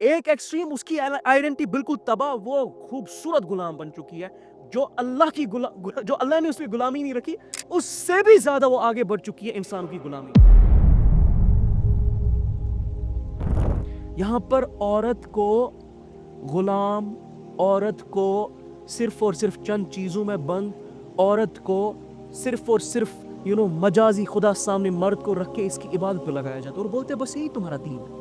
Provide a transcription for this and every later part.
ایک ایکسٹریم اس کی آئیڈینٹی بالکل تباہ، وہ خوبصورت غلام بن چکی ہے جو اللہ نے اس پہ غلامی نہیں رکھی، اس سے بھی زیادہ وہ آگے بڑھ چکی ہے انسان کی غلامی۔ یہاں پر عورت کو غلام، عورت کو صرف اور صرف چند چیزوں میں بند، عورت کو صرف اور صرف مجازی خدا سامنے مرد کو رکھ کے اس کی عبادت پہ لگایا جاتا ہے، اور بولتے بس یہی تمہارا دین ہے۔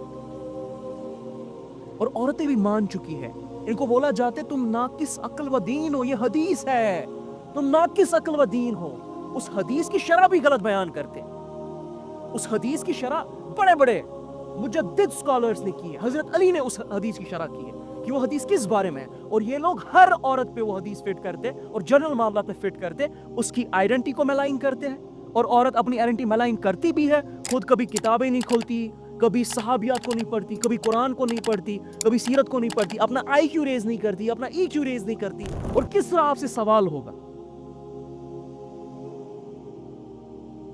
اور عورتیں بھی مان چکی ہے، ان کو بولا جاتا ہے تم ناقص عقل و دین ہو، یہ حدیث ہے، تم ناقص عقل و دین ہو۔ اس حدیث کی شرح بھی غلط بیان کرتے، اس حدیث کی شرح بڑے بڑے مجدد سکالرز نے کی ہے، حضرت علی نے اس حدیث کی شرح کی ہے کہ وہ حدیث کس بارے میں ہے، اور یہ لوگ ہر عورت پہ وہ حدیث فٹ کرتے اور جنرل معاملات میں فٹ کرتے، اس کی آئیڈینٹی کو ملائن کرتے ہیں، اور عورت اپنی آئیڈینٹی ملائن کرتی بھی ہے، خود کبھی کتابیں نہیں کھولتی، کبھی صحابیات کو نہیں پڑھتی، کبھی قرآن کو نہیں پڑھتی، کبھی سیرت کو نہیں پڑھتی، اپنا آئی کیو ریز نہیں کرتی، اپنا ای کیو ریز نہیں کرتی، اور کس طرح آپ سے سوال ہوگا؟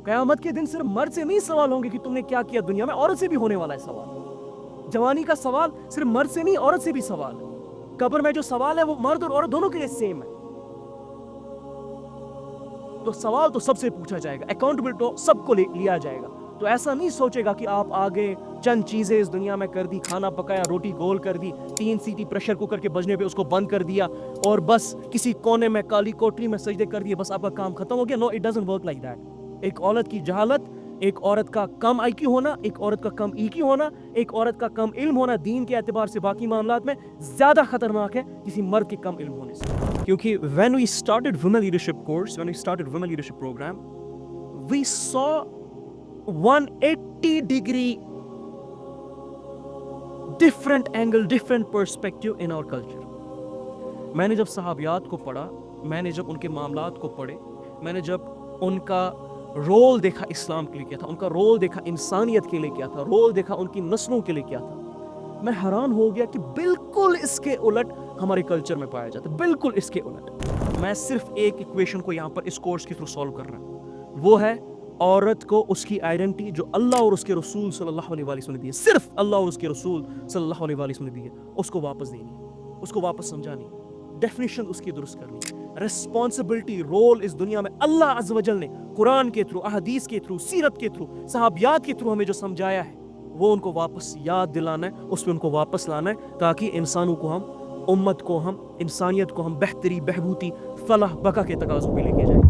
قیامت کے دن صرف مرد سے نہیں سوال ہوں گے کہ تم نے کیا کیا دنیا میں، عورت سے بھی ہونے والا ہے سوال۔ جوانی کا سوال صرف مرد سے نہیں، عورت سے بھی سوال ہے۔ قبر میں جو سوال ہے وہ مرد اور عورت دونوں کے لیے سیم ہے، تو سوال تو سب سے پوچھا جائے گا، اکاؤنٹبل تو سب کو لیا جائے گا۔ تو ایسا نہیں سوچے گا کہ آپ آگے چند چیزیں اس دنیا میں کر دی، کھانا پکایا، روٹی گول کر دی، 3 سیٹی پریشر کوکر کے بجنے پہ اس کو بند کر دیا، اور بس کسی کونے میں کالی کوٹری میں سجدے کر دیے، بس آپ کا کام ختم ہو گیا۔ No, it doesn't work like that. ایک عورت کی جہالت، ایک عورت کا کم آئی کیو ہونا، ایک عورت کا کم ای کیو ہونا، ایک عورت کا کم علم ہونا دین کے اعتبار سے باقی معاملات میں زیادہ خطرناک ہے کسی مرد کے کم علم ہونے سے۔ کیونکہ when we started women leadership course, when we started women leadership program, we saw 180-degree different angle, different perspective in our culture. میں نے جب صحابیات کو پڑھا، میں نے جب ان کے معاملات کو پڑھے، میں نے جب ان کا رول دیکھا اسلام کے لیے کیا تھا، ان کا رول دیکھا انسانیت کے لیے کیا تھا، رول دیکھا ان کی نسلوں کے لیے کیا تھا، میں حیران ہو گیا کہ بالکل اس کے الٹ ہمارے کلچر میں پایا جاتا ہے، بالکل اس کے الٹ۔ میں صرف ایک ایکویشن کو یہاں پر اس کورس کے تھرو سالو کر رہا ہوں، وہ ہے عورت کو اس کی آئیڈینٹی جو اللہ اور اس کے رسول صلی اللہ علیہ وسلم نے دی ہے، صرف اللہ اور اس کے رسول صلی اللہ علیہ وسلم نے دی ہے، اس کو واپس دینی ہے، اس کو واپس سمجھانی، ڈیفینیشن اس کی درست کرنی، ریسپانسبلٹی، رول اس دنیا میں اللہ عز و جل نے قرآن کے تھرو، احادیث کے تھرو، سیرت کے تھرو، صحابیات کے تھرو ہمیں جو سمجھایا ہے، وہ ان کو واپس یاد دلانا ہے، اس پہ ان کو واپس لانا ہے، تاکہ انسانوں کو ہم، امت کو ہم، انسانیت کو ہم بہتری، بہبودی، فلاح، بقا کے تقاضوں پہ لے کے جائیں۔